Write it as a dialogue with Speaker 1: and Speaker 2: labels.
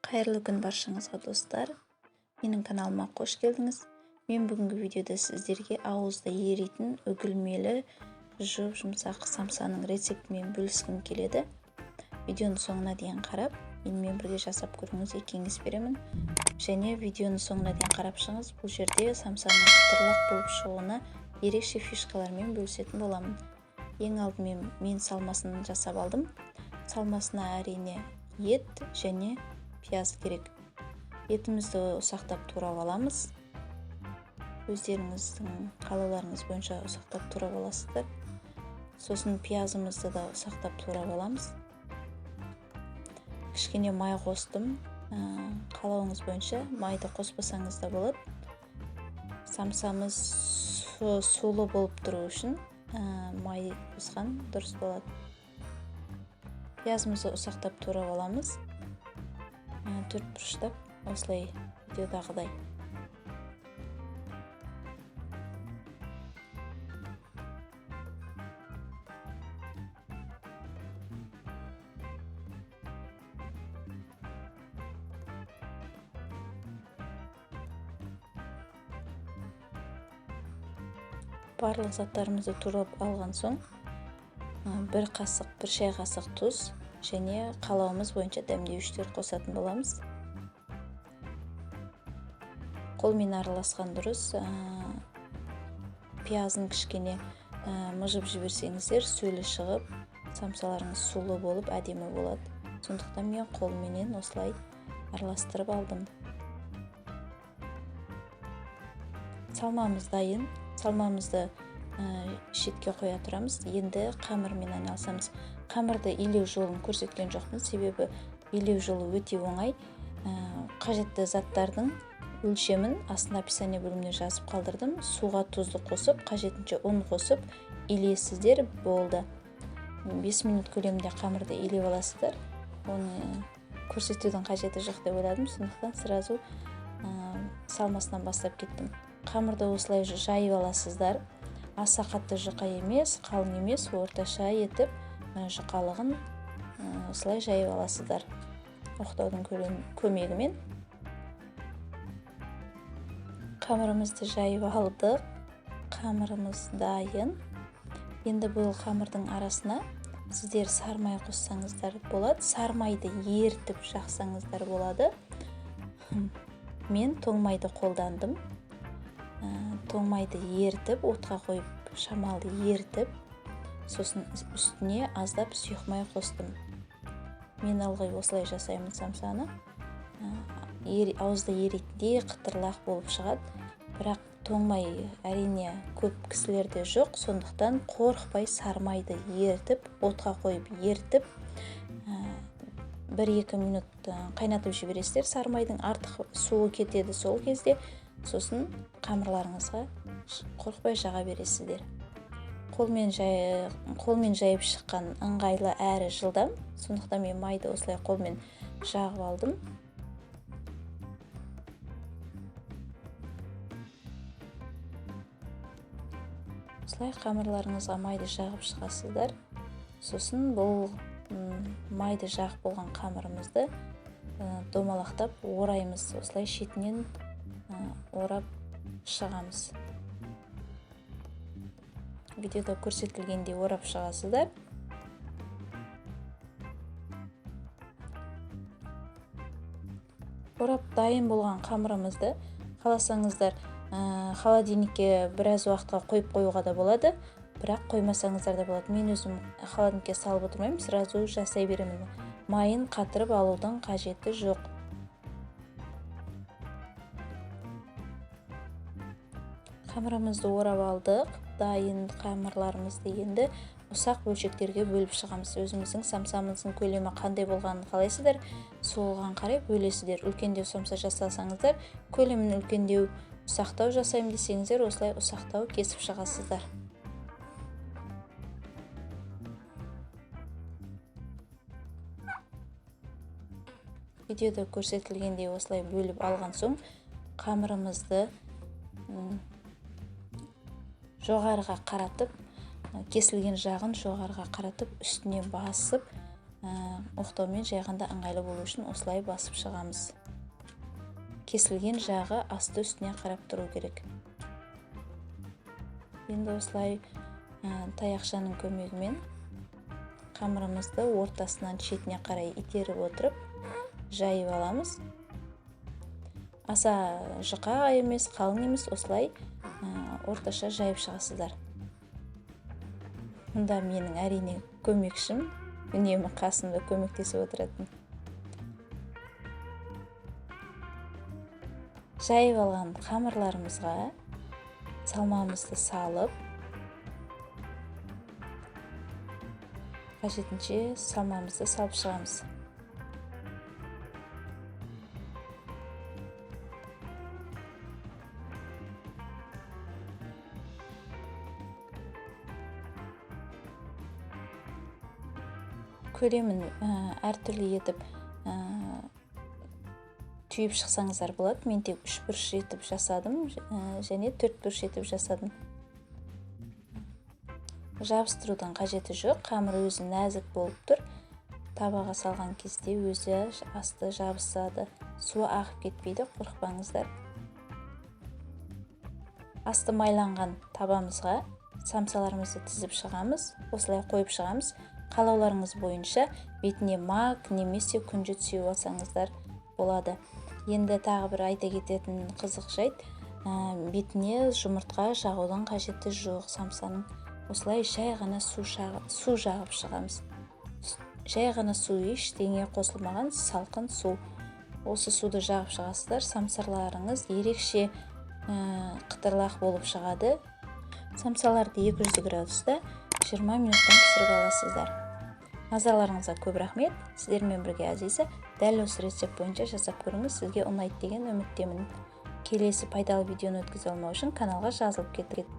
Speaker 1: Қайырлы күн баршаңызға достар. Менің каналыма қош келдіңіз. Мен бүгінгі видеода сіздерге ауызда еритін үгілмелі жұмсақ самсаның рецептімен бөліскім келеді. Видеоның соңына дейін қарап, менімен бірге жасап көріңізге кеңес беремін. Және видеоның соңына дейін қарап шығыңыз. Бұл жерде самсаның қытырлақ болып шығуына ерекше фишкалармен бөлісетін боламын. Ең алдымен мен салмасын жасап алдым. Салмасына әрине ет және пияз керек. Етімізді ұсақтап турап аламыз. Өздеріңіздің қалауларыңыз бойынша ұсақтап турап аласыздар. Сосын пиязымызды да ұсақтап турап аламыз. Кішкене май қостым. Қалауыңыз бойынша майды қоспасаңыз да болады. Самсамыз сулы болып тұру үшін май қосқан дұрыс болады. Пиязымызды ұсақтап турап аламыз. Төрт бұрыштап, осылай видеодағыдай. Барлық заттарымызды турап алған соң, бір шай қасық тұз және қалауымыз бойынша дәмдеуіштер қосатын боламыз. Қолмен араласқан дұрыс. Пиязын кішкене мыжып жіберсеңіздер, сөлі шығып, самсаларыңыз сулы болып, әдемі болады. Сондықтан мен қолменен осылай араластырып алдым. Салмамыз дайын. Салмамызды шетке қоя тұрамыз. Енді қамырмен айналысамыз. Қамырды илеу жолын көрсеткен жоқпын, себебі илеу жолы өте оңай. Қажетті заттардың өлшемін астына описание бөліміне жазып қалдырдым. Суға тұзды қосып, қажетінше ұн қосып, илесіздер болды. 5 минут көлемінде қамырды илеп аласыздар. Оны көрсетудің қажеті жоқ деп ойладым, сондықтан сразу салмасынан бастап кеттім. Қамырды осылай жайып аласыздар. Аса қатты жұқа емес, қалың емес, орташа етіп жұқалығын осылай жайып аласыздар. Оқтаудың көмегімен. Қамырымызды жайып алдық. Қамырымыз дайын. Енді бұл қамырдың арасына сіздер сармай қоссаңыздар болады. Сармайды ертіп жақсаңыздар болады. Мен тоңмайды қолдандым. Тоңмайды ертіп, отқа қойып, шамалды ертіп, сосын үстіне аздап сұйық май қостым. Мен ылғи осылай жасаймын самсаны. Ауызда еретіндей қытырлақ болып шығады. Бірақ тоңмай әрине көп кісілерде жоқ, сондықтан қорықпай сармайды ертіп, отқа қойып ертіп, 1-2 минут қайнатып жібересіздер. Сармайдың артық суы кетеді сол кезде. Сосын қамырларыңызға қорықпай жаға бересіздер. Қолмен жайып шыққан ыңғайлы әрі жылдам. Сондықтан мен майды осылай қолмен жағып алдым. Осылай қамырларыңызға майды жағып шығасыздар. Сосын бұл майды жағып болған қамырымызды домалақтап ораймыз. Осылай шетінен орап шығамыз. Видеода көрсетілгендей орап шығасыздар. Орап дайын болған қамырымызды қаласаңыздар холодильникке біраз уақытқа қойып қоюға да болады, бірақ қоймасаңыздар да болады. Мен өзім холодильникке салып отырмаймын, сразу жасай беремін. Майын қатырып алудың қажеті жоқ. Қамырымызды орап алдық. Дайын қамырларымызды енді ұсақ бөлшектерге бөліп шығамыз. Өзіміздің самсамыздың көлемі қандай болғанын қалайсыздар, соған қарай бөлесіздер. Үлкендеу самса жасасаңыздар, көлемін үлкендеу, ұсақтау жасаймын десеңіздер, осылай ұсақтау кесіп шығасыздар. Видеода көрсетілгендей осылай бөліп алған соң, қамырымызды жоғарыға қаратып, кесілген жағын жоғарыға қаратып, үстіне басып, оқтаумен жайғанда ыңғайлы болу үшін осылай басып шығамыз. Кесілген жағы асты үстіне қарап тұру керек. Енді осылай таяқшаның көмегімен қамырымызды ортасынан шетіне қарай итеріп отырып жайып аламыз. Аса жұқа емес, қалың емес, осылай орташа жайып шығасыздар. Мұнда менің әрине көмекшім, үнемі қасымда көмектесіп отыратын. Жайып алған қамырларымызға салмамызды салып, қажетінше салмамызды салып шығамыз. Көлемін әртүрлі етіп түйіп шықсаңыздар болады. Мен тек 3 бұрыш етіп жасадым және 4 бұрыш етіп жасадым. Жабыстырудың қажеті жоқ, қамыр өзі нәзік болып тұр. Табаға салған кезде өзі асты жабысады. Суы ағып кетпейді, қорықпаңыздар. Асты майланған табамызға самсаларымызды тізіп шығамыз, осылай қойып шығамыз. Қалауларыңыз бойынша бетіне мак немесе күнжіт сеуіп алсаңыздар болады. Енді тағы бір айта кететін қызық жайт, бетіне жұмыртқа жағудың қажеті жоқ самсаның. Осылай жай ғана су жағып шығамыз. Жай ғана су, ештеңе қосылмаған салқын су. Осы суды жағып шығасыздар, самсаларыңыз ерекше қытырлақ болып шығады. Самсаларды 200 градуста 20 минуттан пісіріп аласыздар. Назарларыңызға көп рахмет. Сіздермен бірге Азиза. Дәл осы рецепт бойынша жасап көріңіз. Сізге ұнайды деген үміттемін. Келесі пайдалы видеоны өткізе алмау үшін каналға жазылып кетіңіз.